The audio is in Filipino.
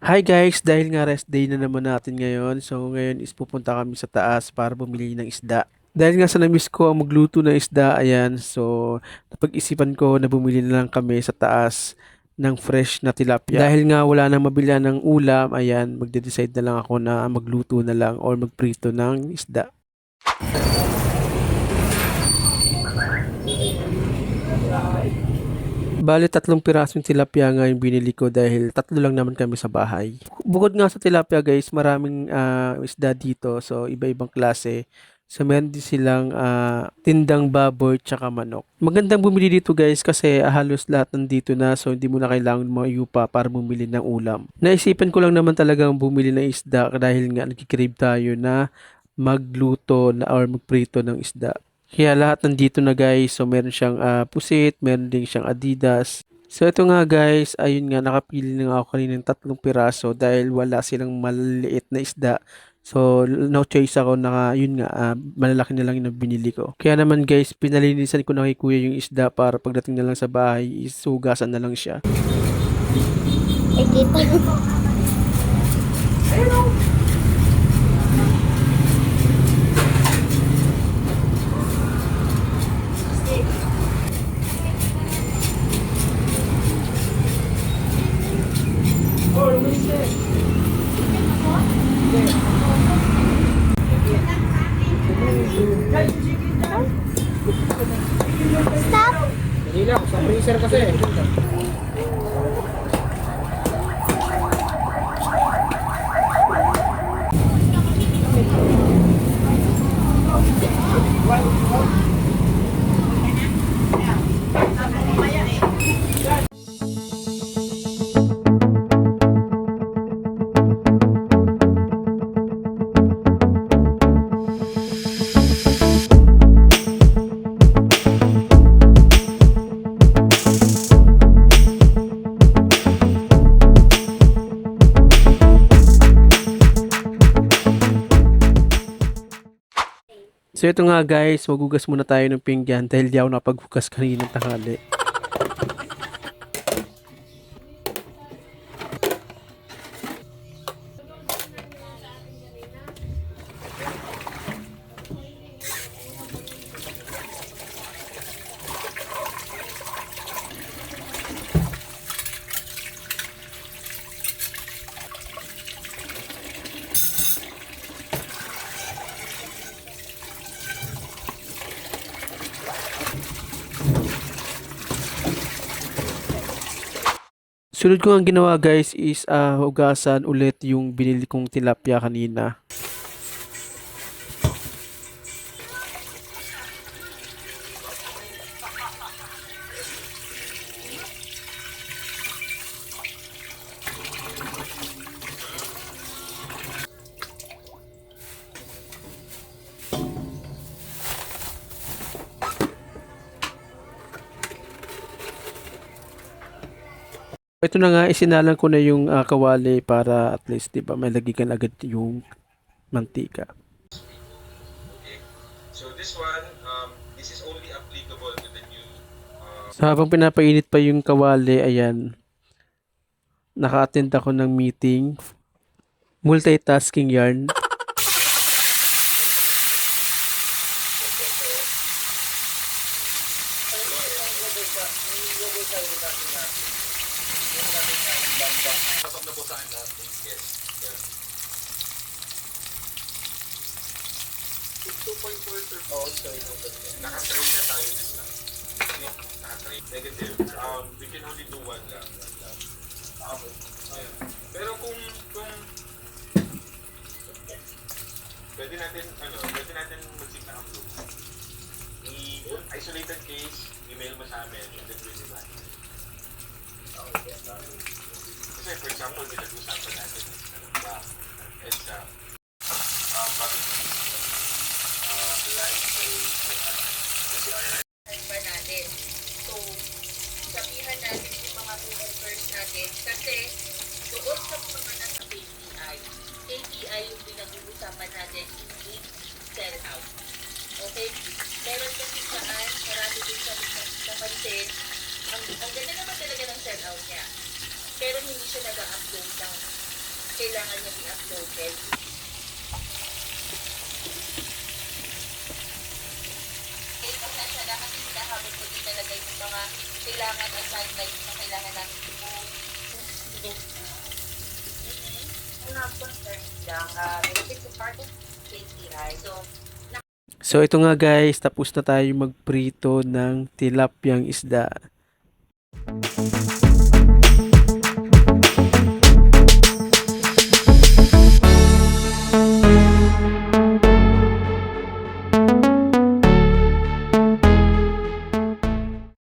Hi guys, dahil nga rest day na naman natin ngayon, so ngayon is pupunta kami sa taas para bumili ng isda. Dahil nga sa na-miss ko ang magluto ng isda, ayan, so napag-isipan ko na bumili na lang kami sa taas ng fresh na tilapia. Dahil nga wala nang mabila ng ulam, ayan, magde-decide na lang ako na magluto na lang or magprito ng isda. Bale, 3 pirasong tilapia nga yung binili ko dahil 3 lang naman kami sa bahay. Bukod nga sa tilapia guys, maraming isda dito. So, iba-ibang klase. So, meron din silang tindang baboy tsaka manok. Magandang bumili dito guys kasi halos lahat nandito na. So, hindi mo na kailangan mayupa para bumili ng ulam. Naisipan ko lang naman talagang bumili ng isda dahil nga nagkikrave tayo na magluto na or magprito ng isda. Kaya lahat nandito na guys. So meron siyang pusit, meron din siyang Adidas. So ito nga guys, ayun nga nakapili na nga ako kanina ng 3 piraso dahil wala silang maliliit na isda. So no choice ako na yun nga malalaki na lang yung binili ko. Kaya naman guys, pinalinisan ko na kay kuya yung isda para pagdating na lang sa bahay, isugasan na lang siya. Eh, kita. Stop! Hindi lang, sa freezer kasi. So ito nga guys, magugas muna tayo ng pinggan dahil di ako napaghugas kanina ng tanghali. Sunod ko ang ginawa guys is hugasan ulit yung binili kong tilapia kanina. Ito na nga, isinalang ko na yung kawali para at least, di ba, may lagigan agad yung mantika. So this one, this is only applicable to the new. So habang pinapainit pa yung kawali, ayan, naka-attend ako ng meeting. Multitasking yarn. Pasok na po sa akin lahat. Yes. Yeah. It's 2.4 sir. Oh, sorry. Naka-train na tayo this time. Naka-train. Negative. We can only do one lang. Okay. Ayan. Pero kung pwede natin mag-seek na approve. Isolated case, email mo sa amin, and then we'll divide. Kasi for example, pinag-usapan natin ba, EDSA, bagong line kasi ba natin. So, sabihan natin yung mga co-workers natin kasi doon sa mga nasa KPI, KPI yung pinag-uusapan natin in each cell house. Okay? Meron kasi saan, marami din kami napansin, ang ganda naman talaga ng cell out niya. Pero hindi siya nag-upload ng kailangan niya i-uploaded. Okay, pasensya na kasi hinahabol ko din talaga yung mga kailangan assignments na kailangan namin i-book. Wala concern lang. Related to part of KPI. So ito nga guys, tapos na tayo magprito ng tilapyang isda.